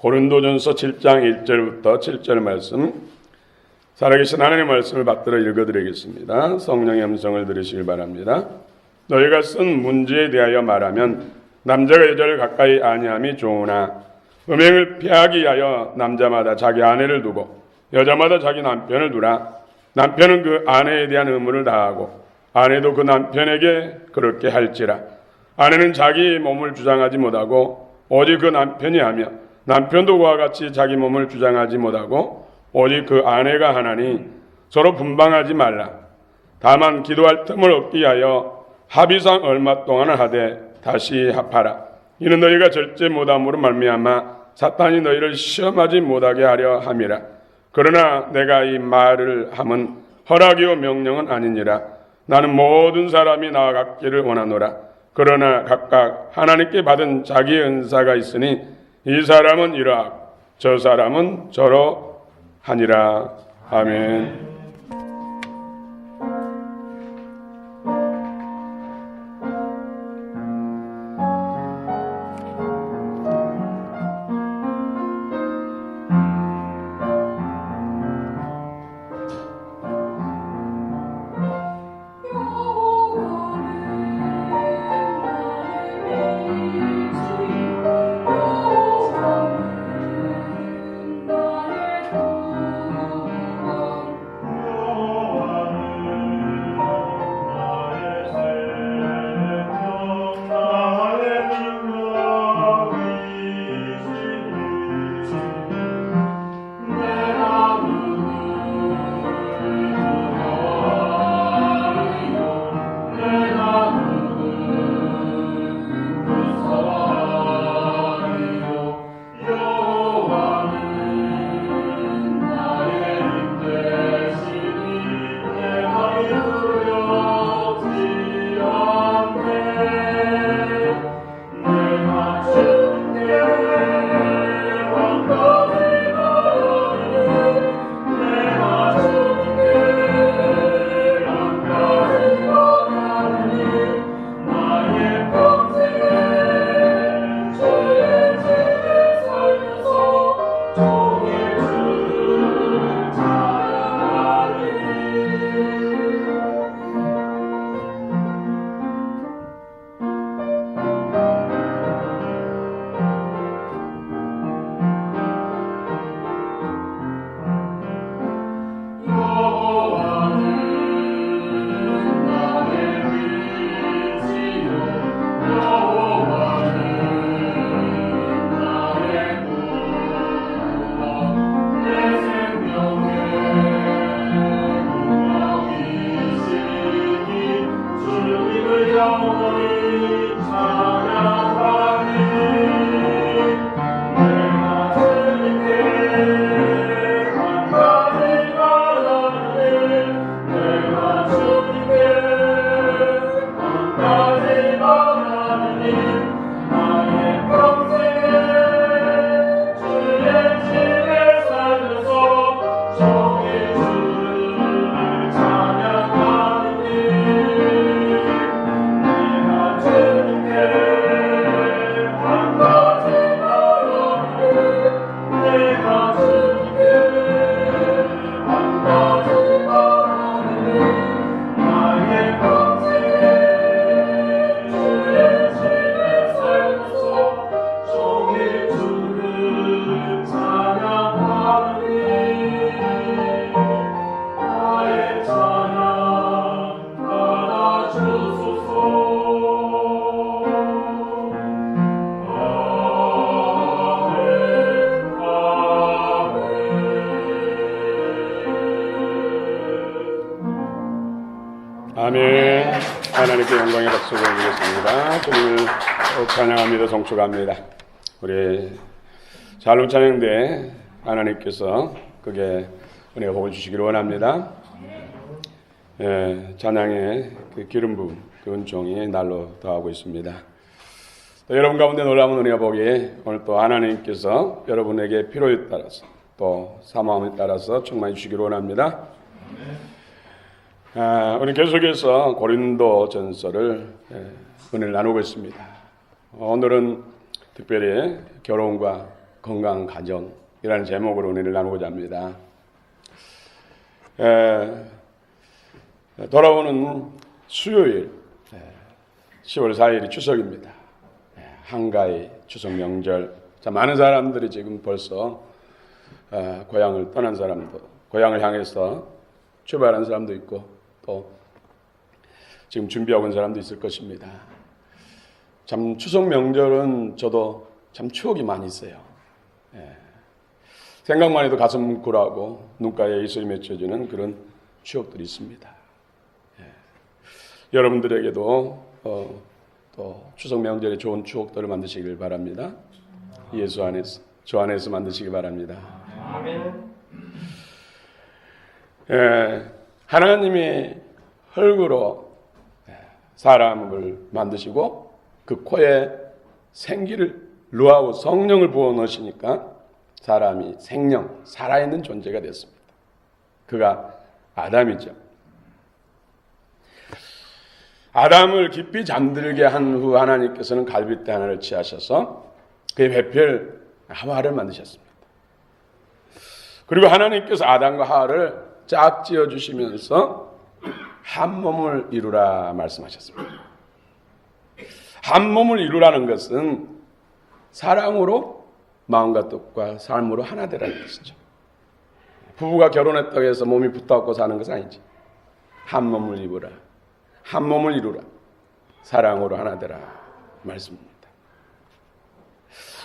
고린도전서 7장 1절부터 7절 말씀, 살아계신 하나님의 말씀을 받들어 읽어드리겠습니다. 성령의 음성을 들으시길 바랍니다. 너희가 쓴 문제에 대하여 말하면 남자가 여자를 가까이 아니함이 좋으나 음행을 피하기 위하여 남자마다 자기 아내를 두고 여자마다 자기 남편을 두라. 남편은 그 아내에 대한 의무를 다하고 아내도 그 남편에게 그렇게 할지라. 아내는 자기 몸을 주장하지 못하고 오직 그 남편이 하며 남편도 그와 같이 자기 몸을 주장하지 못하고 오직 그 아내가 하나니 서로 분방하지 말라. 다만 기도할 틈을 얻기 위하여 합의상 얼마 동안을 하되 다시 합하라. 이는 너희가 절제 못함으로 말미암아 사탄이 너희를 시험하지 못하게 하려 함이라. 그러나 내가 이 말을 함은 허락이요 명령은 아니니라. 나는 모든 사람이 나아가기를 원하노라. 그러나 각각 하나님께 받은 자기의 은사가 있으니 이 사람은 이러하고 저 사람은 저러 하니라. 아멘. 아멘. 하나님께 영광의 박수 보내드리겠습니다. 주님을 찬양합니다. 송축합니다. 우리 잘롱 찬양대 하나님께서 그게 은혜의 복을 주시기를 원합니다. 찬양의 그 기름 부음, 그 은총이 날로 더하고 있습니다. 여러분 가운데 놀라운 은혜와 복이 오늘 또 하나님께서 여러분에게 필요에 따라서 또 사모함에 따라서 충만해 주시기를 원합니다. 우리 계속해서 고린도 전서를 은혜를 나누고 있습니다. 오늘은 특별히 결혼과 건강한 가정이라는 제목으로 은혜를 나누고자 합니다. 돌아오는 수요일 10월 4일이 추석입니다. 한가위 추석 명절. 자, 많은 사람들이 지금 벌써 고향을 떠난 사람도, 고향을 향해서 출발한 사람도 있고 또 지금 준비하고 있는 사람도 있을 것입니다. 참 추석 명절은 저도 참 추억이 많이 있어요. 생각만 해도 가슴 뭉클하고 눈가에 이슬이 맺혀지는 그런 추억들이 있습니다. 여러분들에게도 또 추석 명절에 좋은 추억들을 만드시길 바랍니다. 예수 안에서, 주 안에서 만드시기 바랍니다. 아멘. 하나님이 흙으로 사람을 만드시고 그 코에 생기를 루아우 성령을 부어 넣으시니까 사람이 생명, 살아있는 존재가 됐습니다. 그가 아담이죠. 아담을 깊이 잠들게 한 후 하나님께서는 갈빗대 하나를 취하셔서 그의 배필 하와를 만드셨습니다. 그리고 하나님께서 아담과 하와를 짝지어 주시면서 한 몸을 이루라 말씀하셨습니다. 한 몸을 이루라는 것은 사랑으로 마음과 뜻과 삶으로 하나 되라는 것이죠. 부부가 결혼했다고 해서 몸이 붙어갖고 사는 것은 아니지. 한 몸을 이루라. 한 몸을 이루라. 사랑으로 하나 되라 말씀입니다.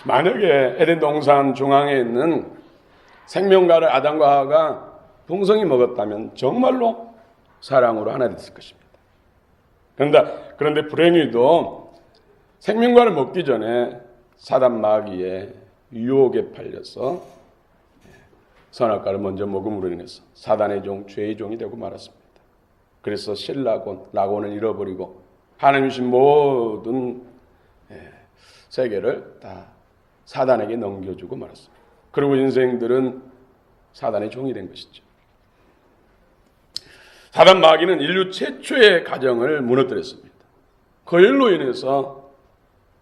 만약에 에덴 동산 중앙에 있는 생명과를 아담과 하와가 동성이 먹었다면 정말로 사랑으로 하나 됐을 것입니다. 그런데 불행히도 생명과를 먹기 전에 사단 마귀의 유혹에 팔려서 선악과를 먼저 먹음으로 인해서 사단의 종, 죄의 종이 되고 말았습니다. 그래서 신라곤을 잃어버리고 하나님 주신 모든 세계를 다 사단에게 넘겨주고 말았습니다. 그리고 인생들은 사단의 종이 된 것이죠. 사단 마귀는 인류 최초의 가정을 무너뜨렸습니다. 그 일로 인해서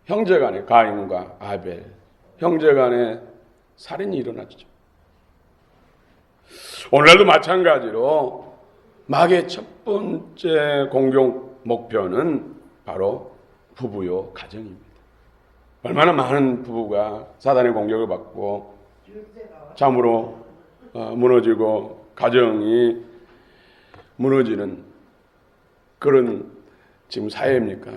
형제간에 가인과 아벨, 형제간에 살인이 일어났죠. 오늘날도 마찬가지로 마귀의 첫 번째 공격 목표는 바로 부부요 가정입니다. 얼마나 많은 부부가 사단의 공격을 받고 잠으로 무너지고 가정이 무너지는 그런 지금 사회입니까?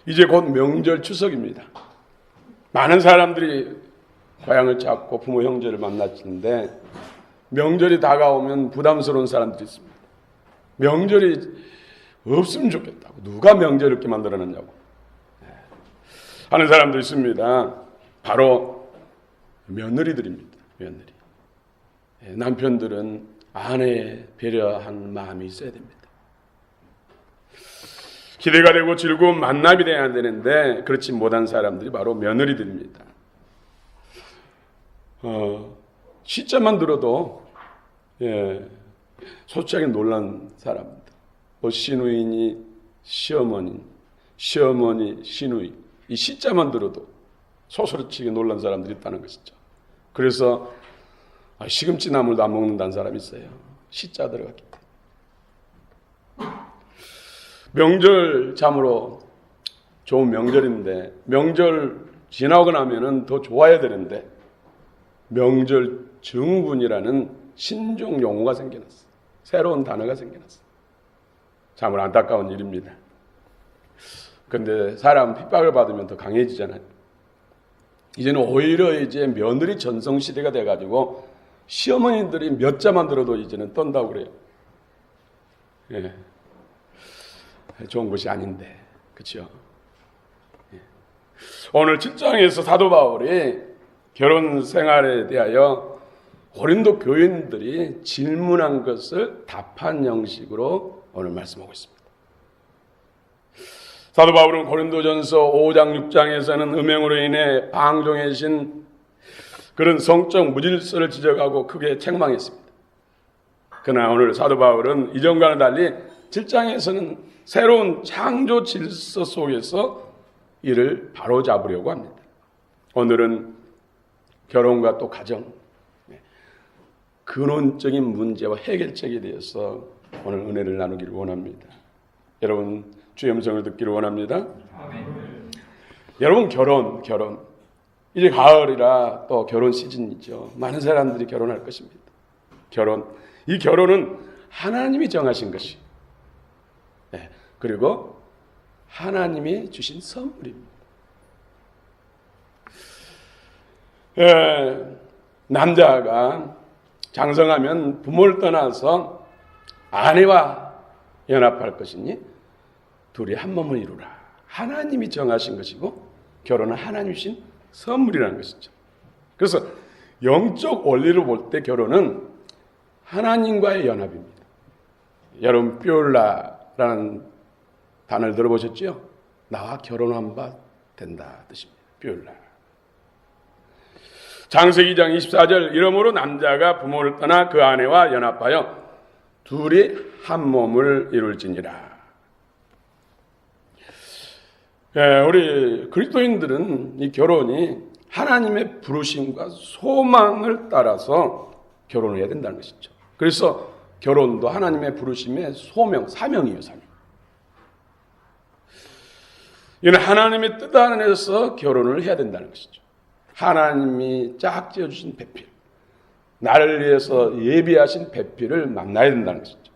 이제 곧 명절 추석입니다. 많은 사람들이 고향을 찾고 부모 형제를 만났는데 명절이 다가오면 부담스러운 사람들이 있습니다. 명절이 없으면 좋겠다고. 누가 명절을 이렇게 만들어놨냐고 하는 사람도 있습니다. 바로 며느리들입니다. 며느리. 남편들은 아내에 배려한 마음이 있어야 됩니다. 기대가 되고 즐거운 만남이 돼야 되는데 그렇지 못한 사람들이 바로 며느리들입니다. 시자만 들어도 솔직하게 놀란 사람입니다. 뭐 시누이니 시어머니, 시어머니, 시누이 이 시자만 들어도 소스러치게 놀란 사람들이 있다는 것이죠. 그래서 시금치 나물도 안 먹는다는 사람이 있어요. 시자 들어갔기 때문에. 명절 참으로 좋은 명절인데 명절 지나고 나면은 더 좋아야 되는데 명절 증후군이라는 신종 용어가 생겨났어. 새로운 단어가 생겨났어. 참으로 안타까운 일입니다. 그런데 사람 핍박을 받으면 더 강해지잖아요. 이제는 오히려 이제 며느리 전성 시대가 돼가지고 시어머니들이 몇 자만 들어도 이제는 떤다고 그래요. 좋은 것이 아닌데, 그렇죠? 오늘 7장에서 사도 바울이 결혼 생활에 대하여 고린도 교인들이 질문한 것을 답한 형식으로 오늘 말씀하고 있습니다. 사도 바울은 고린도전서 5장 6장에서는 음행으로 인해 방종해진 그런 성적 무질서를 지적하고 크게 책망했습니다. 그러나 오늘 사도 바울은 이전과는 달리 7장에서는 새로운 창조 질서 속에서 이를 바로잡으려고 합니다. 오늘은 결혼과 또 가정, 근원적인 문제와 해결책에 대해서 오늘 은혜를 나누기를 원합니다. 여러분 주의 음성을 듣기를 원합니다. 아멘. 여러분 결혼 이제 가을이라 또 결혼 시즌이죠. 많은 사람들이 결혼할 것입니다. 이 결혼은 하나님이 정하신 것이, 그리고 하나님이 주신 선물입니다. 남자가 장성하면 부모를 떠나서 아내와 연합할 것이니 둘이 한 몸을 이루라. 하나님이 정하신 것이고 결혼은 하나님이 주신 선물이라는 것이죠. 그래서 영적 원리로 볼 때 결혼은 하나님과의 연합입니다. 여러분 뾰울라라는 단어를 들어보셨죠? 나와 결혼한 바 된다 뜻입니다. 뾰울라. 창세기 2장 24절 이러므로 남자가 부모를 떠나 그 아내와 연합하여 둘이 한 몸을 이룰지니라. 우리 그리스도인들은 이 결혼이 하나님의 부르심과 소망을 따라서 결혼을 해야 된다는 것이죠. 그래서 결혼도 하나님의 부르심의 사명이에요. 사명. 이는 하나님의 뜻 안에서 결혼을 해야 된다는 것이죠. 하나님이 짝지어 주신 배필, 나를 위해서 예비하신 배필을 만나야 된다는 것이죠.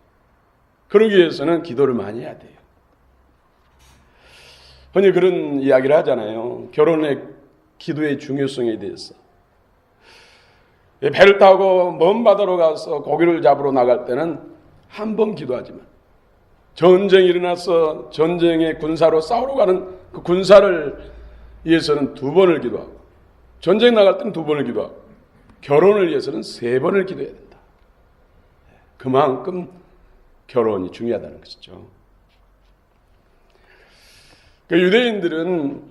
그러기 위해서는 기도를 많이 해야 돼요. 흔히 그런 이야기를 하잖아요. 결혼의 기도의 중요성에 대해서. 배를 타고 먼 바다로 가서 고기를 잡으러 나갈 때는 한 번 기도하지만 전쟁이 일어나서 전쟁의 군사로 싸우러 가는 그 군사를 위해서는 2번을 기도하고 전쟁 나갈 때는 2번을 기도하고 결혼을 위해서는 3번을 기도해야 된다. 그만큼 결혼이 중요하다는 것이죠. 그 유대인들은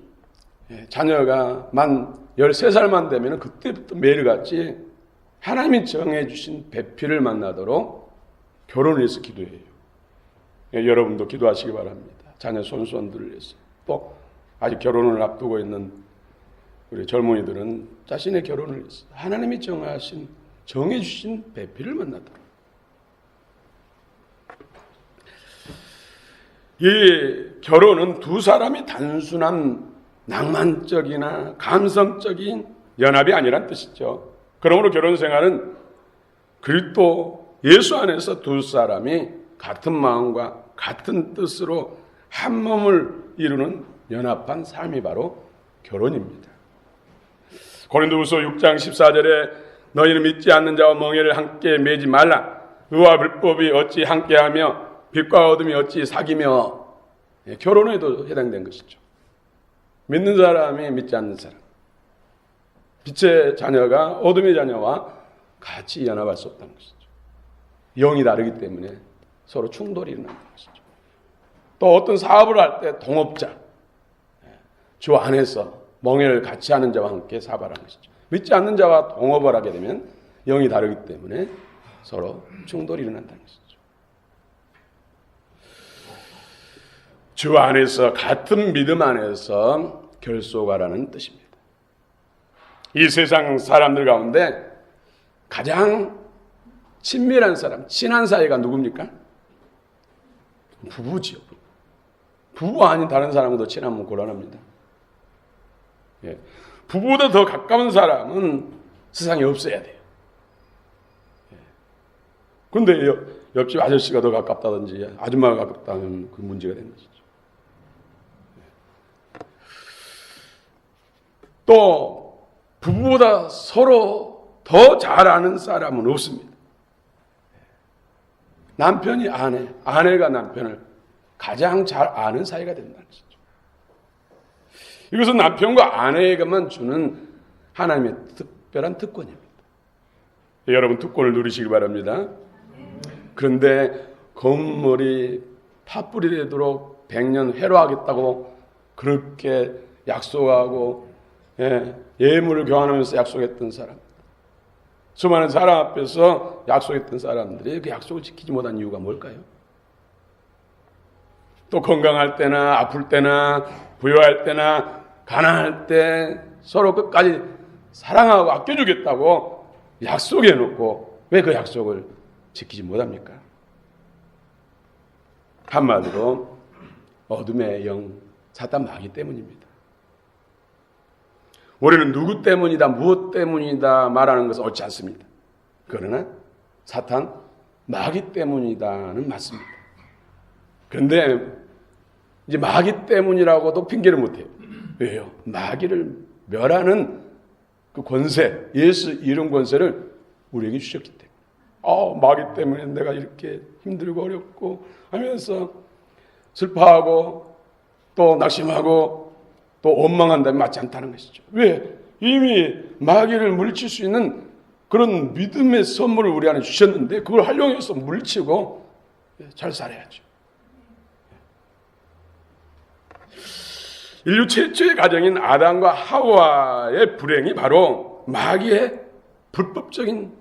자녀가 만 13살만 되면 그때부터 매일같이 하나님이 정해주신 배필을 만나도록 결혼을 위해서 기도해요. 여러분도 기도하시기 바랍니다. 자녀 손수원들을 위해서. 또 아직 결혼을 앞두고 있는 우리 젊은이들은 자신의 결혼을 위해서 하나님이 정해주신 배필을 만나도록. 이 결혼은 두 사람이 단순한 낭만적이나 감성적인 연합이 아니란 뜻이죠. 그러므로 결혼 생활은 그리스도 예수 안에서 두 사람이 같은 마음과 같은 뜻으로 한 몸을 이루는 연합한 삶이 바로 결혼입니다. 고린도후서 6장 14절에 너희는 믿지 않는 자와 멍에를 함께 매지 말라. 의와 불법이 어찌 함께하며 빛과 어둠이 어찌 사귀며. 결혼에도 해당된 것이죠. 믿는 사람이 믿지 않는 사람, 빛의 자녀가 어둠의 자녀와 같이 연합할 수 없다는 것이죠. 영이 다르기 때문에 서로 충돌이 일어나는 것이죠. 또 어떤 사업을 할 때 동업자, 주 안에서 멍에를 같이 하는 자와 함께 사업을 하는 것이죠. 믿지 않는 자와 동업을 하게 되면 영이 다르기 때문에 서로 충돌이 일어난다는 것이죠. 주 안에서 같은 믿음 안에서 결속하라는 뜻입니다. 이 세상 사람들 가운데 가장 친밀한 사람, 친한 사이가 누굽니까? 부부지요. 부부 아닌 다른 사람과 더 친하면 곤란합니다. 부부보다 더 가까운 사람은 세상에 없어야 돼요. 그런데 옆집 아저씨가 더 가깝다든지 아줌마가 가깝다면 그 문제가 되는 것이죠. 또 부부보다 서로 더 잘 아는 사람은 없습니다. 남편이 아내가 남편을 가장 잘 아는 사이가 된다는 것이죠. 이것은 남편과 아내에게만 주는 하나님의 특별한 특권입니다. 여러분 특권을 누리시기 바랍니다. 그런데 건물이 팥불이 되도록 100년 회로하겠다고 그렇게 약속하고 예물을 교환하면서 약속했던 사람, 수많은 사람 앞에서 약속했던 사람들이 그 약속을 지키지 못한 이유가 뭘까요? 또 건강할 때나 아플 때나 부유할 때나 가난할 때 서로 끝까지 사랑하고 아껴주겠다고 약속해놓고 왜 그 약속을 지키지 못합니까? 한마디로 어둠의 영 사탄 마귀 때문입니다. 우리는 누구 때문이다, 무엇 때문이다 말하는 것은 옳지 않습니다. 그러나 사탄 마귀 때문이다는 맞습니다. 그런데 이제 마귀 때문이라고도 핑계를 못해요. 왜요? 마귀를 멸하는 그 권세, 예수 이름 권세를 우리에게 주셨기 때문에. 마귀 때문에 내가 이렇게 힘들고 어렵고 하면서 슬퍼하고 또 낙심하고 또 원망한다면 맞지 않다는 것이죠. 왜? 이미 마귀를 물리칠 수 있는 그런 믿음의 선물을 우리 안에 주셨는데 그걸 활용해서 물리치고 잘 살아야죠. 인류 최초의 가정인 아담과 하와의 불행이 바로 마귀의 불법적인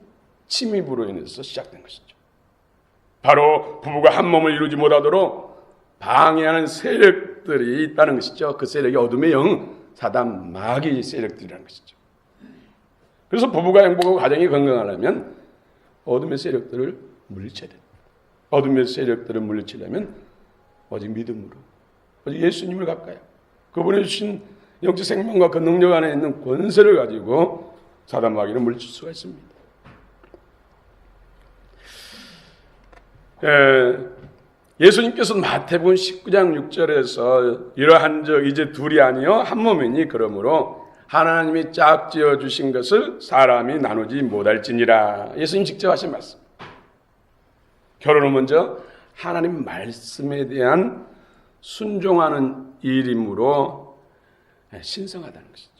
침입으로 인해서 시작된 것이죠. 바로 부부가 한 몸을 이루지 못하도록 방해하는 세력들이 있다는 것이죠. 그 세력이 어둠의 영, 사단, 마귀 세력들이라는 것이죠. 그래서 부부가 행복하고 가정이 건강하려면 어둠의 세력들을 물리쳐야 돼요. 어둠의 세력들을 물리치려면 오직 믿음으로, 오직 예수님을 가까이 그분이 주신 영적 생명과 그 능력 안에 있는 권세를 가지고 사단 마귀를 물리칠 수가 있습니다. 예수님께서는 마태복음 19장 6절에서 이러한 적 이제 둘이 아니요 한 몸이니 그러므로 하나님이 짝지어 주신 것을 사람이 나누지 못할지니라. 예수님 직접 하신 말씀. 결혼은 먼저 하나님 말씀에 대한 순종하는 일이므로 신성하다는 것이죠.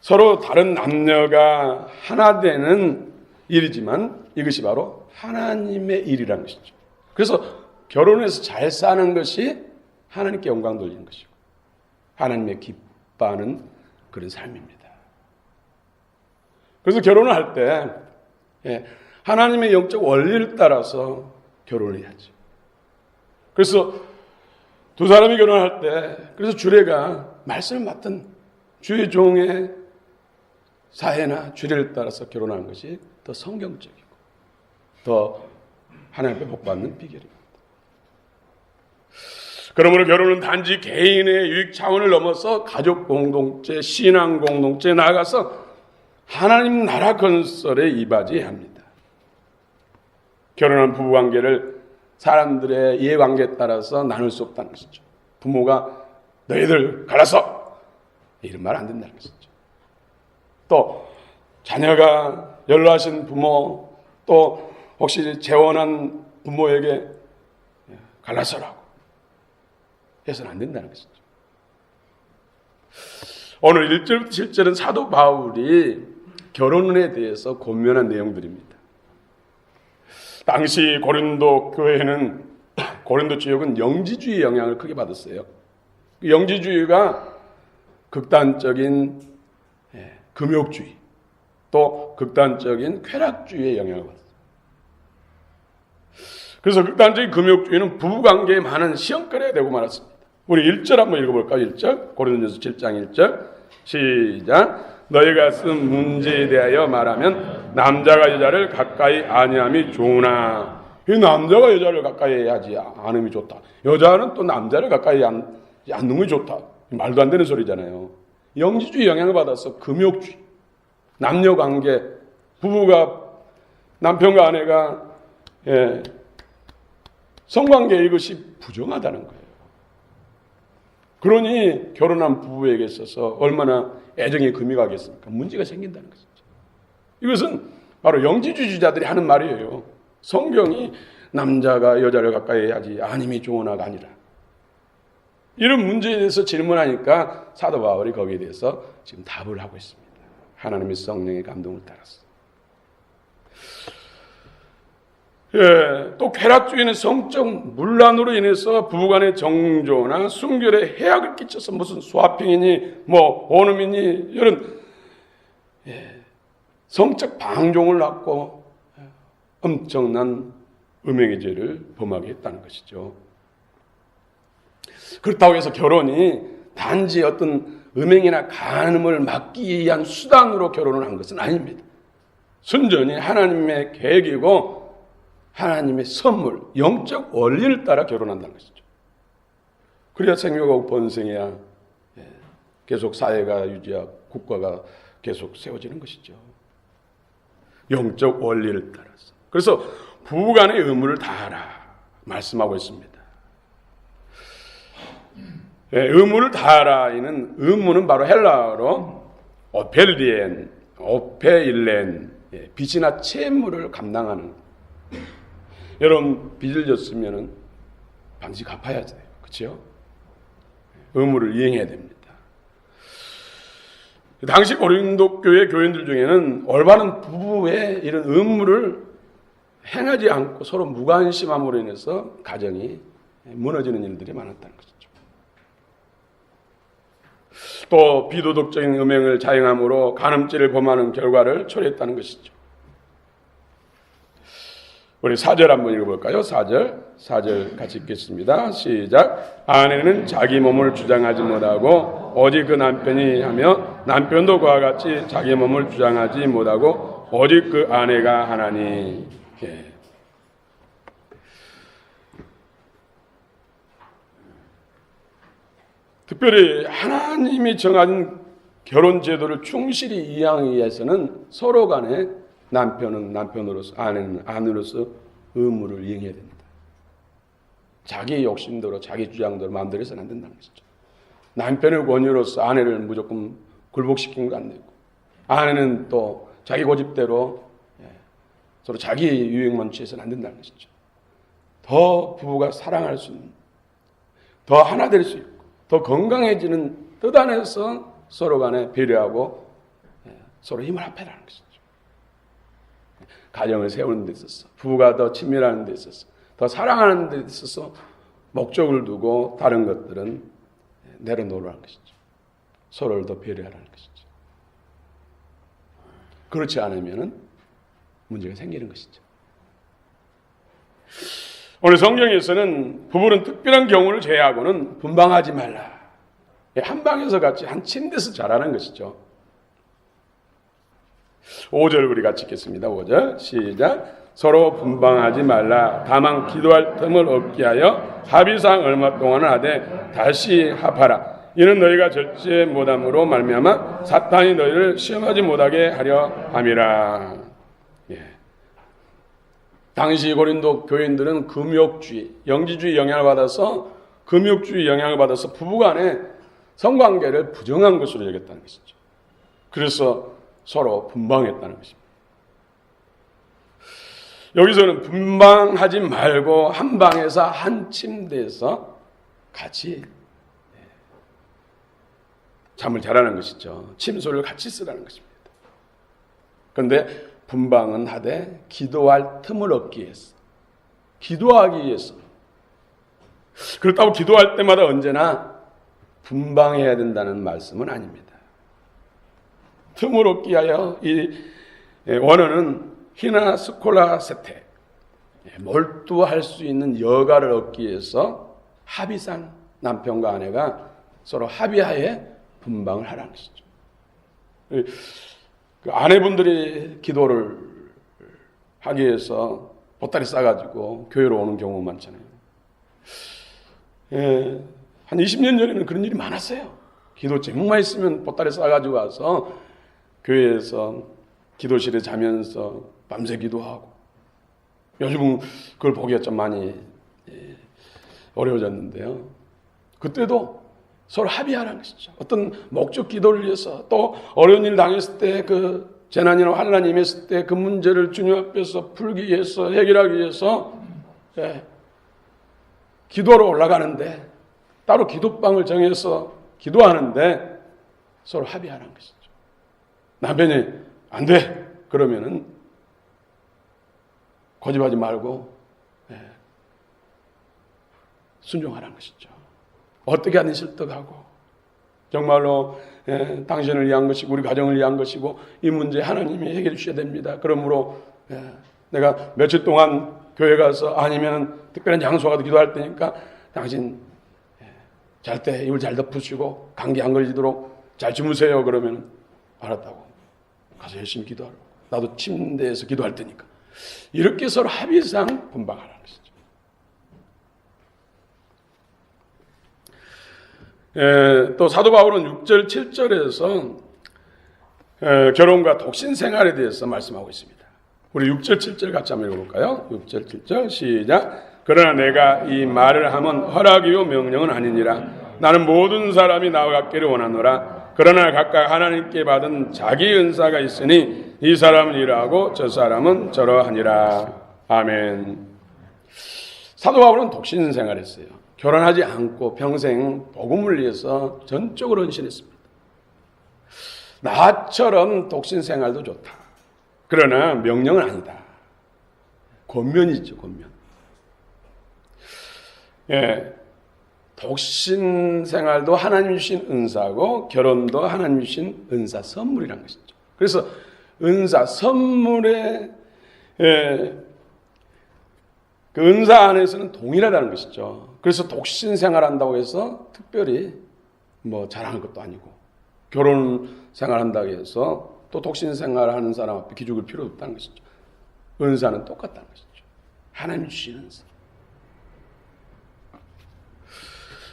서로 다른 남녀가 하나 되는 일이지만 이것이 바로 하나님의 일이라는 것이죠. 그래서 결혼해서 잘 사는 것이 하나님께 영광 돌리는 것이고 하나님의 기뻐하는 그런 삶입니다. 그래서 결혼을 할 때 하나님의 영적 원리를 따라서 결혼을 해야죠. 그래서 두 사람이 결혼할 때 그래서 주례가 말씀을 맡은 주의 종의 사회나 주례를 따라서 결혼하는 것이 더 성경적이고 더 하나님께 복받는 비결입니다. 그러므로 결혼은 단지 개인의 유익 차원을 넘어서 가족 공동체, 신앙 공동체에 나아가서 하나님 나라 건설에 이바지해야 합니다. 결혼한 부부관계를 사람들의 이해관계에 따라서 나눌 수 없다는 것이죠. 부모가 너희들 갈라서 이런 말 안 된다는 것이죠. 또 자녀가 연로하신 부모 또 혹시 재혼한 부모에게 갈라서라고 해서는 안 된다는 것이죠. 오늘 1절부터 7절은 사도 바울이 결혼에 대해서 권면한 내용들입니다. 당시 고린도 교회는 고린도 지역은 영지주의 영향을 크게 받았어요. 영지주의가 극단적인 금욕주의 또 극단적인 쾌락주의의 영향을 받았어요. 그래서 극단적인 금욕주의는 부부관계에 많은 시험거리가 되고 말았습니다. 우리 1절 한번 읽어볼까요? 1절 고린도전서 7장 1절 시작. 너희가 쓴 문제에 대하여 말하면 남자가 여자를 가까이 아니함이 좋으나 이 남자가 여자를 가까이 하지 않음이 좋다. 여자는 또 남자를 가까이 않는 게 좋다. 말도 안 되는 소리잖아요. 영지주의 영향을 받아서 금욕주의, 남녀관계, 부부가 남편과 아내가 성관계 이것이 부정하다는 거예요. 그러니 결혼한 부부에게 있어서 얼마나 애정의 금이 가겠습니까? 문제가 생긴다는 것이죠. 이것은 바로 영지주의자들이 하는 말이에요. 성경이 남자가 여자를 가까이 해야지 아님이 좋으나가 아니라. 이런 문제에 대해서 질문하니까 사도 바울이 거기에 대해서 지금 답을 하고 있습니다. 하나님의 성령의 감동을 따라서. 또 쾌락주의는 성적 문란으로 인해서 부부간의 정조나 순결에 해악을 끼쳐서 무슨 소화병이니 오놈이니 이런 성적 방종을 낳고 엄청난 음행의 죄를 범하게 했다는 것이죠. 그렇다고 해서 결혼이 단지 어떤 음행이나 간음을 막기 위한 수단으로 결혼을 한 것은 아닙니다. 순전히 하나님의 계획이고 하나님의 선물, 영적 원리를 따라 결혼한다는 것이죠. 그래야 생육하고 번성해야 계속 사회가 유지하고 국가가 계속 세워지는 것이죠. 영적 원리를 따라서. 그래서 부부간의 의무를 다하라 말씀하고 있습니다. 의무를 다하라는 의무는 바로 헬라어로 오펠리엔, 오페일렌, 빚이나 채무를 감당하는. 여러분 빚을 졌으면 반드시 갚아야 돼요. 그렇죠? 의무를 이행해야 됩니다. 당시 고린도 교회 교인들 중에는 올바른 부부의 이런 의무를 행하지 않고 서로 무관심함으로 인해서 가정이 무너지는 일들이 많았다는 것이죠. 또 비도덕적인 음행을 자행함으로 간음죄를 범하는 결과를 초래했다는 것이죠. 우리 4절 한번 읽어볼까요? 4절 같이 읽겠습니다. 시작. 아내는 자기 몸을 주장하지 못하고 오직 그 남편이 하며 남편도 그와 같이 자기 몸을 주장하지 못하고 오직 그 아내가 하나니. 특별히 하나님이 정한 결혼 제도를 충실히 이해하기 위해서는 서로 간에 남편은 남편으로서 아내는 아내로서 의무를 이행해야 됩니다. 자기 욕심대로 자기 주장대로 마음대로 해서는 안 된다는 것이죠. 남편의 권유로서 아내를 무조건 굴복시키는 거 안 되고 아내는 또 자기 고집대로 서로 자기 유행만 취해서는 안 된다는 것이죠. 더 부부가 사랑할 수 있는, 더 하나 될 수 있고 더 건강해지는 뜻 안에서 서로 간에 배려하고 서로 힘을 합해라는 것이죠. 가정을 세우는 데 있어서 부부가 더 친밀하는 데 있어서 더 사랑하는 데 있어서 목적을 두고 다른 것들은 내려놓으라는 것이죠. 서로를 더 배려하라는 것이죠. 그렇지 않으면 문제가 생기는 것이죠. 오늘 성경에서는 부부는 특별한 경우를 제외하고는 분방하지 말라. 한 방에서 같이 한 침대에서 자라는 것이죠. 5절 우리 같이 읽겠습니다. 5절 시작. 서로 분방하지 말라. 다만 기도할 틈을 얻게 하여 합의상 얼마 동안은 하되 다시 합하라. 이는 너희가 절제 못함으로 말미암아 사탄이 너희를 시험하지 못하게 하려 함이라. 당시 고린도 교인들은 금욕주의, 영지주의 영향을 받아서 금욕주의 영향을 받아서 부부간의 성관계를 부정한 것으로 여겼다는 것이죠. 그래서 서로 분방했다는 것입니다. 여기서는 분방하지 말고 한 방에서 한 침대에서 같이 잠을 자라는 것이죠. 침소를 같이 쓰라는 것입니다. 그런데 분방은 하되 기도할 틈을 얻기 위해서, 기도하기 위해서. 그렇다고 기도할 때마다 언제나 분방해야 된다는 말씀은 아닙니다. 틈을 얻기 위하여 이 원어는 히나 스콜라 세테, 몰두할 수 있는 여가를 얻기 위해서 합의상 남편과 아내가 서로 합의하에 분방을 하라는 것이죠. 그 아내분들이 기도를 하기 위해서 보따리 싸가지고 교회로 오는 경우 많잖아요. 한 20년 전에는 그런 일이 많았어요. 기도 제목만 있으면 보따리 싸가지고 와서 교회에서 기도실에 자면서 밤새 기도하고. 요즘은 그걸 보기가 좀 많이 어려워졌는데요. 그때도 서로 합의하라는 것이죠. 어떤 목적 기도를 위해서, 또 어려운 일 당했을 때, 그 재난이나 환난이 임했을 때 그 문제를 주님 앞에서 풀기 위해서, 해결하기 위해서 기도로 올라가는데, 따로 기도방을 정해서 기도하는데 서로 합의하라는 것이죠. 남편이 안 돼! 그러면은 고집하지 말고 순종하라는 것이죠. 어떻게 하든 실득하고 정말로 당신을 위한 것이고 우리 가정을 위한 것이고 이 문제 하나님이 해결해 주셔야 됩니다. 그러므로 내가 며칠 동안 교회 가서 아니면 특별한 장소 가서 기도할 테니까 당신 잘 때 입을 잘 덮으시고 감기 안 걸리도록 잘 주무세요. 그러면 알았다고. 가서 열심히 기도하라고. 나도 침대에서 기도할 테니까. 이렇게 서로 합의상 분방하라는 것이죠. 또 사도 바울은 6절, 7절에서 결혼과 독신 생활에 대해서 말씀하고 있습니다. 우리 6절, 7절 같이 한번 읽어볼까요? 6절, 7절 시작. 그러나 내가 이 말을 하면 허락이요 명령은 아니니라. 나는 모든 사람이 나와 같기를 원하노라. 그러나 각각 하나님께 받은 자기 은사가 있으니 이 사람은 이러하고 저 사람은 저러하니라. 아멘. 사도 바울은 독신 생활했어요. 결혼하지 않고 평생 복음을 위해서 전적으로 헌신했습니다. 나처럼 독신 생활도 좋다. 그러나 명령은 아니다. 권면이죠, 권면. 독신 생활도 하나님 주신 은사고 결혼도 하나님 주신 은사 선물이라는 것이죠. 그래서 은사 선물의 그 은사 안에서는 동일하다는 것이죠. 그래서 독신 생활한다고 해서 특별히 뭐 자랑할 것도 아니고 결혼 생활한다고 해서 또 독신 생활하는 사람 앞에 기죽을 필요 없다는 것이죠. 은사는 똑같다는 것이죠. 하나님 주신 은사.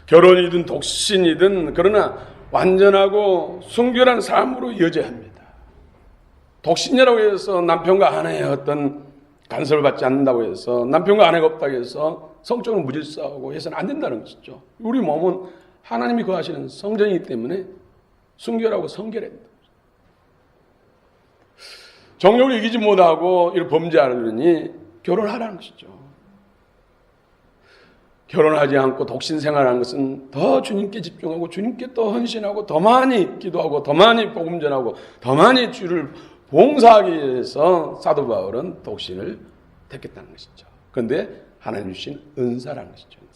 결혼이든 독신이든 그러나 완전하고 순결한 삶으로 이어져야 합니다. 독신이라고 해서 남편과 아내의 어떤 간섭을 받지 않는다고 해서 남편과 아내가 없다고 해서 성적으로 무질서하고 해서는 안 된다는 것이죠. 우리 몸은 하나님이 거하시는 성전이기 때문에 순결하고 성결해야 된다. 정욕을 이기지 못하고 이를 범죄하려니 결혼하라는 것이죠. 결혼하지 않고 독신 생활하는 것은 더 주님께 집중하고 주님께 또 헌신하고 더 많이 기도하고 더 많이 복음 전하고 더 많이 주를 봉사하기 위해서 사도 바울은 독신을 택했다는 것이죠. 그런데 하나님 주신 은사라는 것이죠.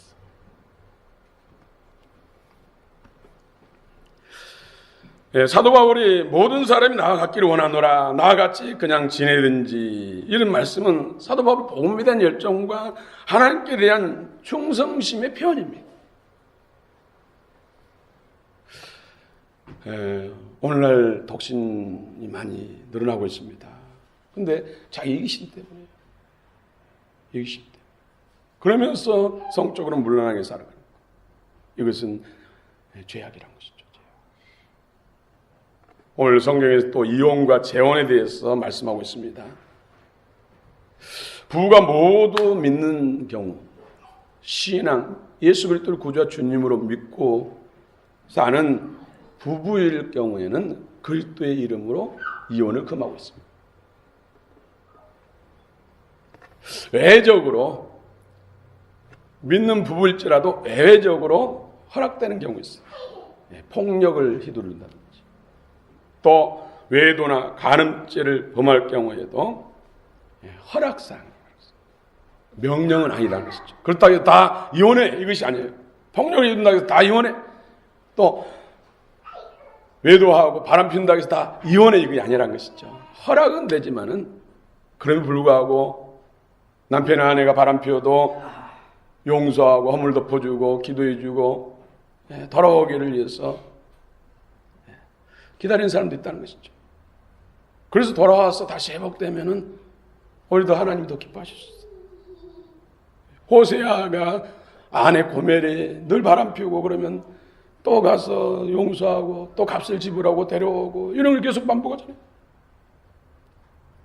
사도 바울이 모든 사람이 나와 같기를 원하노라. 나와 같이 그냥 지내든지 이런 말씀은 사도 바울 복음에 대한 열정과 하나님께 대한 충성심의 표현입니다. 오늘날 독신이 많이 늘어나고 있습니다. 그런데 자기 이기심 때문에 이기심 때문에 그러면서 성적으로 물러나게 살아가는 것. 이것은 죄악이라는 것이죠. 오늘 성경에서 또 이혼과 재혼에 대해서 말씀하고 있습니다. 부부가 모두 믿는 경우, 신앙, 예수 그리스도를 구주와 주님으로 믿고 사는 부부일 경우에는 그리스도의 이름으로 이혼을 금하고 있습니다. 외적으로 믿는 부부일지라도 외적으로 허락되는 경우 있어요. 폭력을 휘두른다든지 또 외도나 간음죄를 범할 경우에도 허락사항, 명령은 아니라는 것이죠. 그렇다고 해서 다 이혼해 이것이 아니에요. 폭력을 휘둔다고 해서 다 이혼해, 또 외도하고 바람 피운다고 해서 다 이혼해 이것이 아니라는 것이죠. 허락은 되지만은 그럼에도 불구하고 남편이나 아내가 바람 피워도 용서하고 허물 덮어주고 기도해주고 돌아오기를 위해서 기다리는 사람도 있다는 것이죠. 그래서 돌아와서 다시 회복되면은 오히려 더 하나님이 더 기뻐하실 수 있어요. 호세아가 아내 고멜이 늘 바람 피우고 그러면 또 가서 용서하고 또 값을 지불하고 데려오고 이런 걸 계속 반복하잖아요.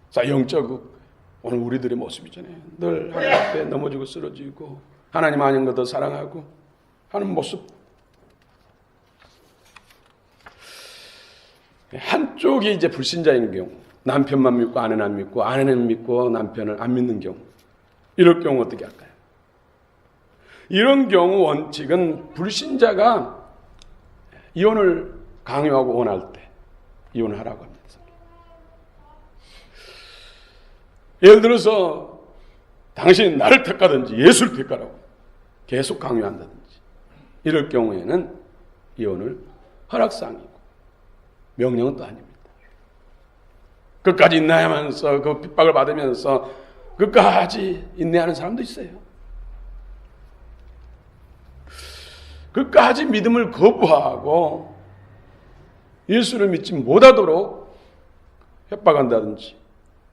자, 영적 오늘 우리들의 모습이잖아요. 늘 하나님 앞에 넘어지고 쓰러지고 하나님 아닌 것 더 사랑하고 하는 모습. 한쪽이 이제 불신자인 경우, 남편만 믿고 아내는 안 믿고 아내는 믿고 남편을 안 믿는 경우, 이럴 경우 어떻게 할까요? 이런 경우 원칙은 불신자가 이혼을 강요하고 원할 때 이혼을 하라고 합니다. 예를 들어서 당신이 나를 택하든지 예수를 택하라고 계속 강요한다든지 이럴 경우에는 이혼을 허락사항이고 명령은 또 아닙니다. 끝까지 인내하면서 그 핍박을 받으면서 끝까지 인내하는 사람도 있어요. 끝까지 믿음을 거부하고 예수를 믿지 못하도록 협박한다든지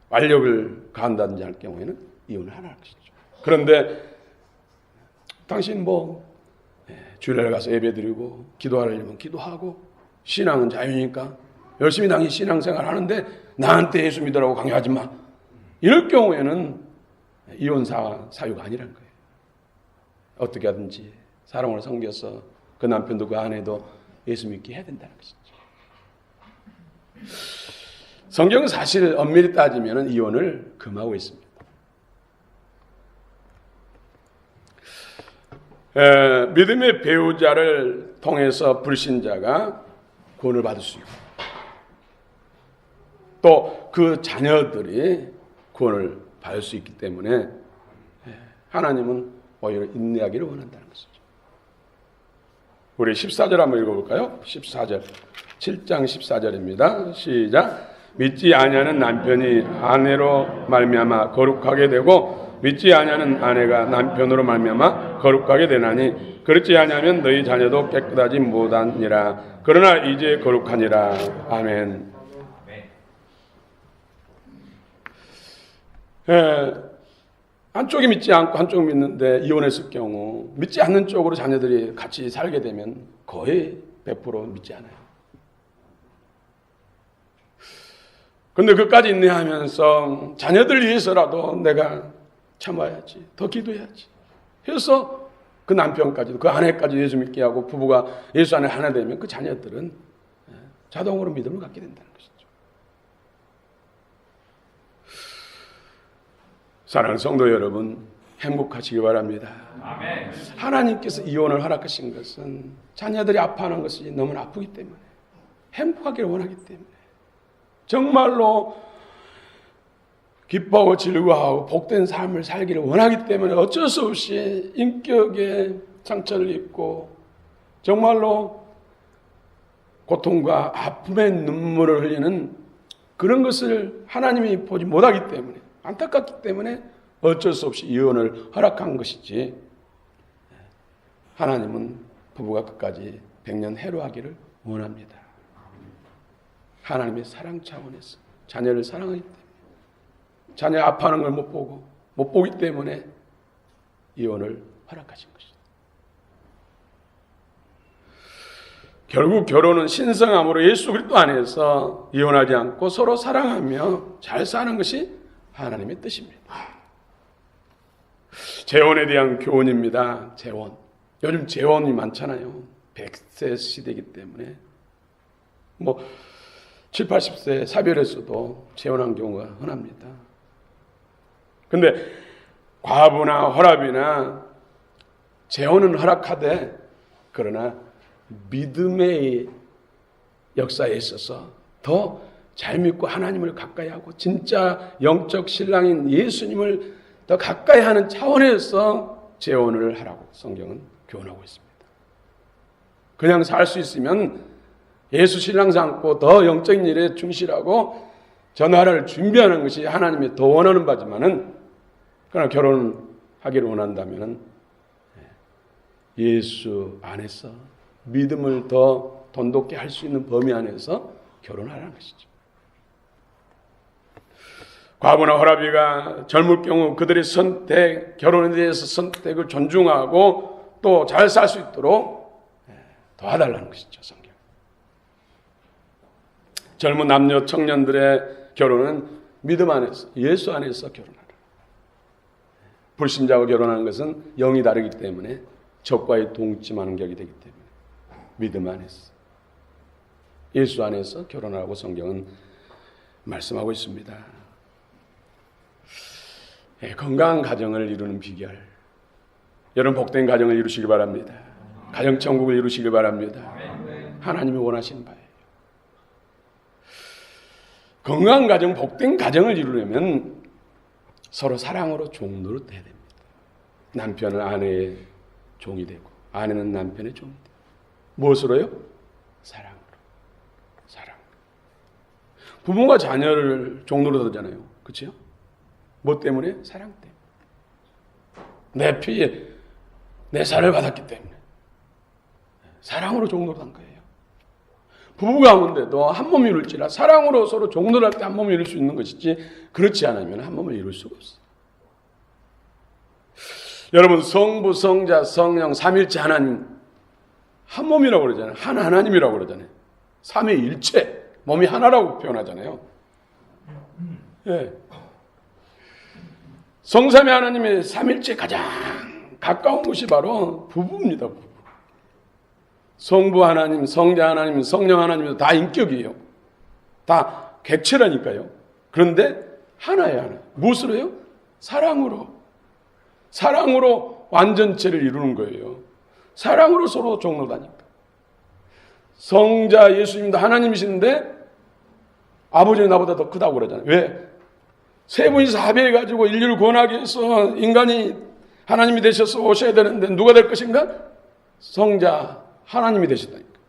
완력을 가한다든지 할 경우에는 이혼을 하라는 것이죠. 그런데 당신 주일날 가서 예배드리고 기도하려면 기도하고 신앙은 자유니까 열심히 당신 신앙생활 하는데 나한테 예수 믿으라고 강요하지 마. 이럴 경우에는 이혼 사유가 아니라는 거예요. 어떻게 하든지 사랑으로 섬겨서 그 남편도 그 아내도 예수 믿게 해야 된다는 것이죠. 성경은 사실 엄밀히 따지면 이혼을 금하고 있습니다. 믿음의 배우자를 통해서 불신자가 구원을 받을 수 있고 또 그 자녀들이 구원을 받을 수 있기 때문에 하나님은 오히려 인내하기를 원한다는 것이죠. 우리 14절 한번 읽어볼까요? 14절 7장 14절입니다. 시작. 믿지 아니하는 남편이 아내로 말미암아 거룩하게 되고 믿지 아니하는 아내가 남편으로 말미암아 거룩하게 되나니 그렇지 아니하면 너희 자녀도 깨끗하지 못하니라. 그러나 이제 거룩하니라. 아멘. 한쪽이 믿지 않고 한쪽이 믿는데 이혼했을 경우 믿지 않는 쪽으로 자녀들이 같이 살게 되면 거의 100% 믿지 않아요. 근데 그까지 인내하면서 자녀들 위해서라도 내가 참아야지, 더 기도해야지 해서 그 남편까지도 그 아내까지 예수 믿게 하고 부부가 예수 안에 하나 되면 그 자녀들은 자동으로 믿음을 갖게 된다는 것이죠. 사랑하는 성도 여러분, 행복하시기 바랍니다. 아멘. 하나님께서 이혼을 허락하신 것은 자녀들이 아파하는 것이 너무 아프기 때문에 행복하기를 원하기 때문에 정말로 기뻐하고 즐거워하고 복된 삶을 살기를 원하기 때문에 어쩔 수 없이 인격에 상처를 입고 정말로 고통과 아픔의 눈물을 흘리는 그런 것을 하나님이 보지 못하기 때문에 안타깝기 때문에 어쩔 수 없이 이혼을 허락한 것이지 하나님은 부부가 끝까지 백년해로하기를 원합니다. 하나님의 사랑 차원에서 자녀를 사랑하기 때문에 자녀 아파하는 걸 못 보기 때문에 이혼을 허락하신 것이죠. 결국 결혼은 신성함으로 예수 그리스도 안에서 이혼하지 않고 서로 사랑하며 잘 사는 것이 하나님의 뜻입니다. 재혼에 대한 교훈입니다. 재혼. 요즘 재혼이 많잖아요. 100세 시대이기 때문에 7, 80세 사별에서도 재혼한 경우가 흔합니다. 근데 과부나 혈압이나 재혼은 허락하되 그러나 믿음의 역사에 있어서 더 잘 믿고 하나님을 가까이 하고 진짜 영적 신랑인 예수님을 더 가까이 하는 차원에서 재혼을 하라고 성경은 교훈하고 있습니다. 그냥 살 수 있으면 예수 신랑 삼고 더 영적인 일에 충실하고 저 나라를 준비하는 것이 하나님이 더 원하는 바지만은 그러나 결혼하기를 원한다면 예수 안에서 믿음을 더 돈독게 할 수 있는 범위 안에서 결혼하라는 것이죠. 과부나 혈압이가 젊을 경우 그들의 선택, 결혼에 대해서 선택을 존중하고 또 잘 살 수 있도록 도와달라는 것이죠, 성경. 젊은 남녀 청년들의 결혼은 믿음 안에서, 예수 안에서 결혼하라. 불신자와 결혼하는 것은 영이 다르기 때문에 적과의 동침하는 격이 되기 때문에 믿음 안에서, 예수 안에서 결혼하라고 성경은 말씀하고 있습니다. 건강한 가정을 이루는 비결, 여러분 복된 가정을 이루시기 바랍니다. 가정천국을 이루시기 바랍니다. 하나님이 원하시는 바예요. 건강한 가정, 복된 가정을 이루려면 서로 사랑으로 종노릇 해야 됩니다. 남편은 아내의 종이 되고 아내는 남편의 종이 되고 무엇으로요? 사랑으로. 사랑. 부모가 자녀를 종노릇 하잖아요. 그렇죠? 뭐 때문에? 사랑 때문에. 내 피에 내 살을 받았기 때문에. 사랑으로 종노릇한 거예요. 부부 가운데도 한 몸이 이룰지라 사랑으로 서로 종노할 때 한 몸이 이룰 수 있는 것이지 그렇지 않으면 한 몸을 이룰 수가 없어요. 여러분 성부, 성자, 성령, 삼일체 하나님 한 몸이라고 그러잖아요. 한 하나님이라고 그러잖아요. 삼위일체 몸이 하나라고 표현하잖아요. 예. 성삼위 하나님의 삼일체 가장 가까운 곳이 바로 부부입니다. 부부. 성부 하나님, 성자 하나님, 성령 하나님도 다 인격이에요. 다 객체라니까요. 그런데 하나예요, 하나. 무엇으로요? 사랑으로. 사랑으로 완전체를 이루는 거예요. 사랑으로 서로 종로다니까. 성자 예수님도 하나님이신데 아버지는 나보다 더 크다고 그러잖아요. 왜? 세 분이서 합의해가지고 인류를 구원하기 위해서 인간이 하나님이 되셔서 오셔야 되는데 누가 될 것인가? 성자 하나님이 되셨다니까.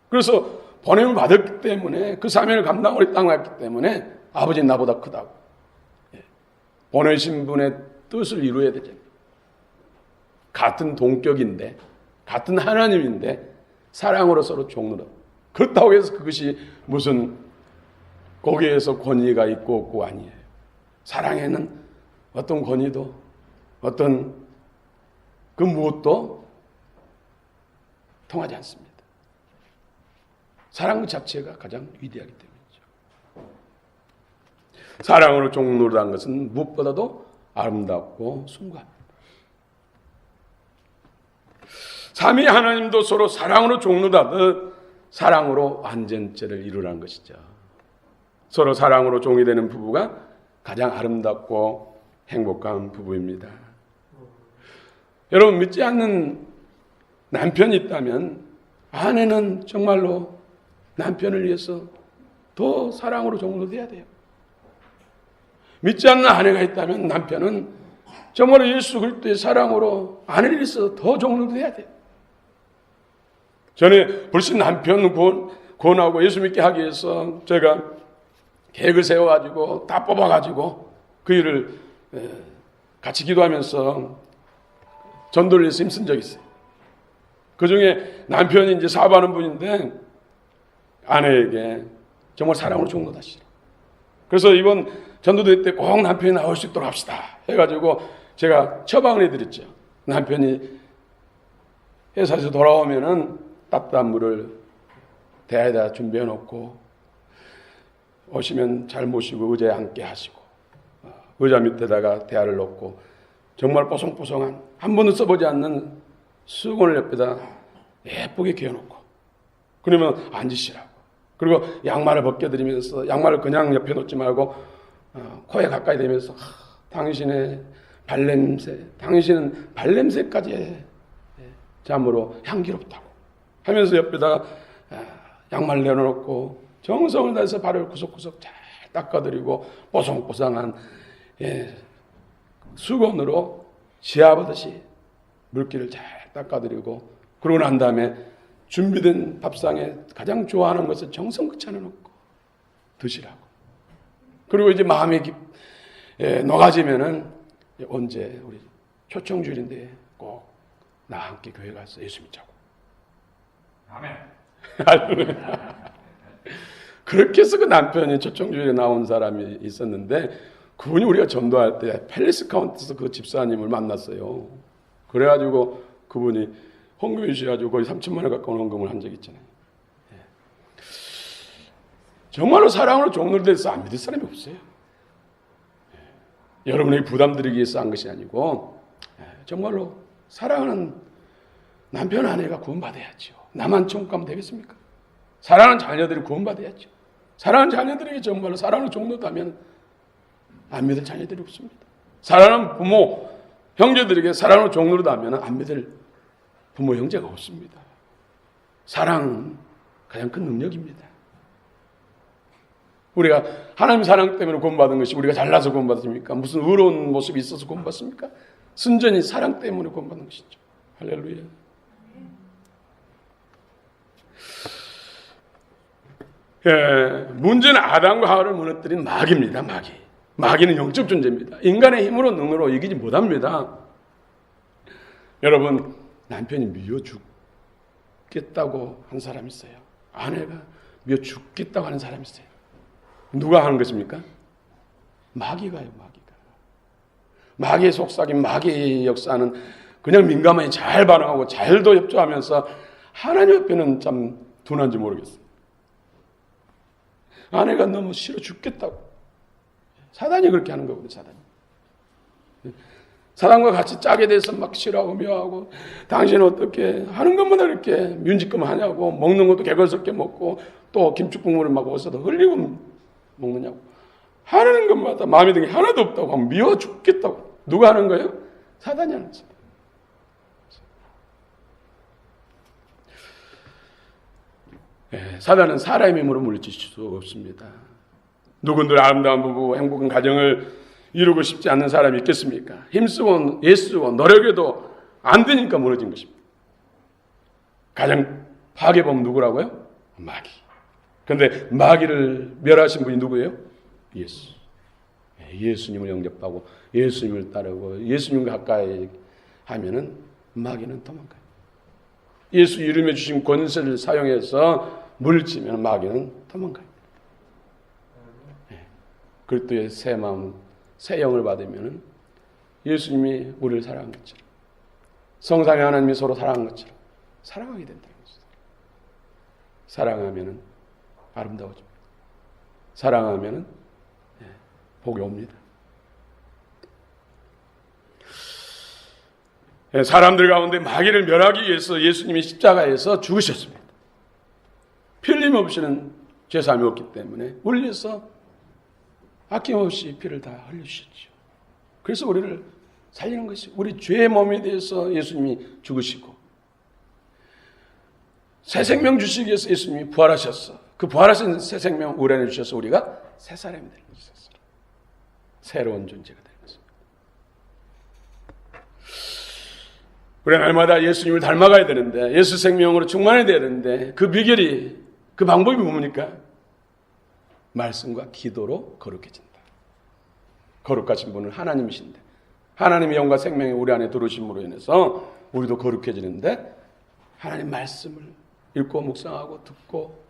그래서 번영을 받았기 때문에 그 사명을 감당하고 이 땅에 왔기 때문에 아버지는 나보다 크다고. 보내신 분의 뜻을 이루어야 되잖아요. 같은 동격인데 같은 하나님인데 사랑으로 서로 종로다. 그렇다고 해서 그것이 무슨 거기에서 권위가 있고 없고 아니에요. 사랑에는 어떤 권위도 어떤 그 무엇도 통하지 않습니다. 사랑 자체가 가장 위대하기 때문이죠. 사랑으로 종노릇한 것은 무엇보다도 아름답고 숭고합니다. 삼위 하나님도 서로 사랑으로 종노릇하듯 사랑으로 완전체를 이루라는 것이죠. 서로 사랑으로 종이 되는 부부가 가장 아름답고 행복한 부부입니다. 여러분 믿지 않는 남편이 있다면 아내는 정말로 남편을 위해서 더 사랑으로 종노돼야 돼요. 믿지 않는 아내가 있다면 남편은 정말로 예수 그리스도의 사랑으로 아내를 위해서 더 종노돼야 돼요. 전에 불신 남편 구원하고 예수 믿게 하기 위해서 제가 계획을 세워가지고 다 뽑아가지고 그 일을 같이 기도하면서 전도를 위해서 힘쓴 적이 있어요. 그 중에 남편이 이제 사업하는 분인데 아내에게 정말 사랑으로 종노하시라. 그래서 이번 전도대 때 꼭 남편이 나올 수 있도록 합시다 해가지고 제가 처방을 해드렸죠. 남편이 회사에서 돌아오면은 따뜻한 물을 대야에다 준비해 놓고 오시면 잘 모시고 의자에 앉게 하시고 의자 밑에다가 대야를 놓고 정말 뽀송뽀송한 한 번도 써보지 않는 수건을 옆에다 예쁘게 개어놓고 그러면 앉으시라고. 그리고 양말을 벗겨드리면서 양말을 그냥 옆에 놓지 말고 코에 가까이 대면서 당신의 발냄새, 당신은 발냄새까지 잠으로 향기롭다고 하면서 옆에다가 양말 내려놓고 정성을 다해서 발을 구석구석 잘 닦아드리고 뽀송뽀송한 수건으로 지압하듯이 물기를 잘 닦아드리고 그러고 난 다음에 준비된 밥상에 가장 좋아하는 것을 정성껏 차려놓고 드시라고. 그리고 이제 마음이 녹아지면은 언제 우리 초청주일인데 꼭 나와 함께 교회 가서 예수 믿자고. 아멘. 그렇게 해서 그 남편이 초청주일에 나온 사람이 있었는데 그분이 우리가 전도할 때 팰리스 카운티에서 그 집사님을 만났어요. 그래가지고 그분이 헌금해 주셔가지고 거의 3천만 원 가까운 헌금을 한 적이 있잖아요. 정말로 사랑으로 종노릇해서 안 믿을 사람이 없어요. 여러분에게 부담드리기 위해서 한 것이 아니고 정말로 사랑하는 남편 아내가 구원받아야죠. 나만 천국가면 되겠습니까? 사랑하는 자녀들이 구원받아야죠. 사랑하는 자녀들에게 정말로 사랑으로 종노릇하면 안 믿을 자녀들이 없습니다. 사랑하는 부모, 형제들에게 사랑으로 종노릇하면 안 믿을 부모, 형제가 없습니다. 사랑은 가장 큰 능력입니다. 우리가 하나님 사랑 때문에 구원받은 것이 우리가 잘나서 구원받습니까? 무슨 의로운 모습이 있어서 구원받습니까? 순전히 사랑 때문에 구원받는 것이죠. 할렐루야. 문제는 아담과 하와를 무너뜨린 마귀입니다. 마귀는 영적 존재입니다. 인간의 힘으로 능으로 이기지 못합니다. 여러분 남편이 미워 죽겠다고 한 사람 있어요. 아내가 미워 죽겠다고 하는 사람이 있어요. 누가 하는 것입니까? 마귀가요. 마귀의 속삭임, 마귀의 역사는 그냥 민감하게 잘 반응하고 잘도 협조하면서 하나님 앞에는 참 둔한지 모르겠어요. 아내가 너무 싫어 죽겠다고. 사단이 그렇게 하는 거거든요. 사단과 같이 짜게 돼서 막 싫어하고 미워하고, 당신은 어떻게 하는 것마다 이렇게 윤지금 하냐고, 먹는 것도 개걸스럽게 먹고, 또 김치국물을 막 어디서도 흘리고 먹느냐고, 하는 것마다 마음에 드는 게 하나도 없다고 하면 미워 죽겠다고. 누가 하는 거예요? 사단이 하는 거예요. 사단은 사람의 힘으로 물리칠 수 없습니다. 누군들 아름다운 부부, 행복한 가정을 이루고 싶지 않는 사람이 있겠습니까? 힘쓰고 애쓰고 노력해도 안 되니까 무너진 것입니다. 가장 파괴범 누구라고요? 마귀. 그런데 마귀를 멸하신 분이 누구예요? 예수. 예수님을 영접하고 예수님을 따르고 예수님과 가까이 하면은 마귀는 도망가요. 예수 이름에 주신 권세를 사용해서 물리치면 마귀는 도망가요. 그리스도의 새 마음, 새 영을 받으면 예수님이 우리를 사랑한 것처럼, 성삼위 하나님이 서로 사랑한 것처럼 사랑하게 된다는 것이죠. 사랑하면 아름다워집니다. 사랑하면 복이 옵니다. 사람들 가운데 마귀를 멸하기 위해서 예수님이 십자가에서 죽으셨습니다. 필림없이는 죄사함이 없기 때문에 우리 위해서 아낌없이 피를 다 흘리셨죠. 그래서 우리를 살리는 것이, 우리 죄의 몸에 대해서 예수님이 죽으시고 새 생명 주시기 위해서 예수님이 부활하셨어. 그 부활하신 새 생명 우리 안에 주셔서 우리가 새 사람이 되는 것이었어요. 새로운 존재가 되는 것입니다. 우리는 날마다 예수님을 닮아가야 되는데, 예수 생명으로 충만해야 되는데, 그 비결이, 그 방법이 뭡니까? 말씀과 기도로 거룩해진다. 거룩하신 분은 하나님이신데, 하나님의 영과 생명이 우리 안에 들어오심으로 인해서 우리도 거룩해지는데, 하나님 말씀을 읽고 묵상하고 듣고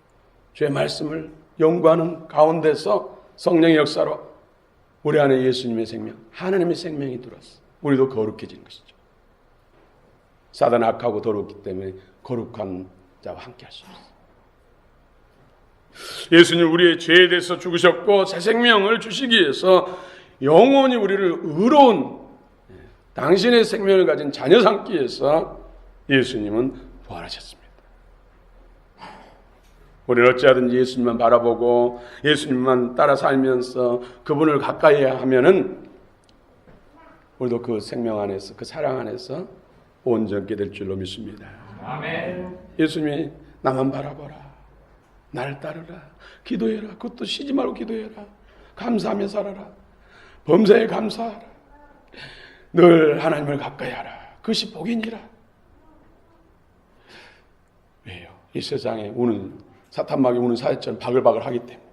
주의 말씀을 연구하는 가운데서 성령의 역사로 우리 안에 예수님의 생명, 하나님의 생명이 들어왔어. 우리도 거룩해지는 것이죠. 사단은 악하고 더럽기 때문에 거룩한 자와 함께 할 수 없어요. 예수님 우리의 죄에 대해서 죽으셨고 새 생명을 주시기 위해서 영원히 우리를 의로운 당신의 생명을 가진 자녀 삼기 위해서 예수님은 부활하셨습니다. 우리는 어찌하든지 예수님만 바라보고 예수님만 따라 살면서 그분을 가까이 하면은 우리도 그 생명 안에서, 그 사랑 안에서 온전케 될 줄로 믿습니다. 아멘. 예수님이 나만 바라보라, 나를 따르라, 기도해라, 그것도 쉬지 말고 기도해라, 감사하며 살아라, 범사에 감사하라, 늘 하나님을 가까이 하라, 그것이 복이니라. 왜요? 이 세상에 우는 사탄마귀 우는 사회처럼 바글바글 하기 때문에.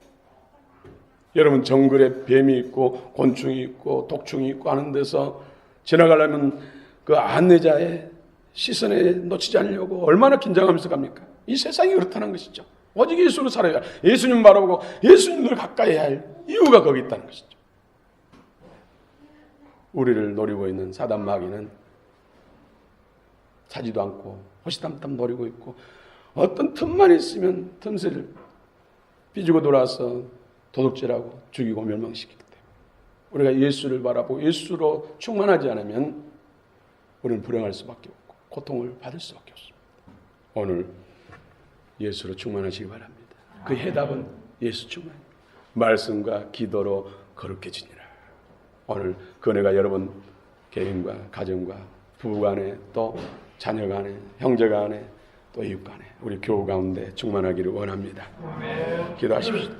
여러분 정글에 뱀이 있고 곤충이 있고 독충이 있고 하는 데서 지나가려면 그 안내자의 시선에 놓치지 않으려고 얼마나 긴장하면서 갑니까? 이 세상이 그렇다는 것이죠. 오직 예수로 살아야, 예수님 바라보고 예수님을 가까이 할 이유가 거기 있다는 것이죠. 우리를 노리고 있는 사단 마귀는 사지도 않고 호시탐탐 노리고 있고 어떤 틈만 있으면 틈새를 삐지고 돌아서 도둑질하고 죽이고 멸망시키기 때문에 우리가 예수를 바라보고 예수로 충만하지 않으면 우리는 불행할 수밖에 없고 고통을 받을 수밖에 없습니다. 오늘 예수로 충만하시기 바랍니다. 그 해답은 예수 충만, 말씀과 기도로 거룩해지니라. 오늘 그 은혜가 여러분 개인과 가정과 부부 간에 또 자녀 간에 형제 간에 또 이웃 간에 우리 교우 가운데 충만하기를 원합니다. 기도하십시오.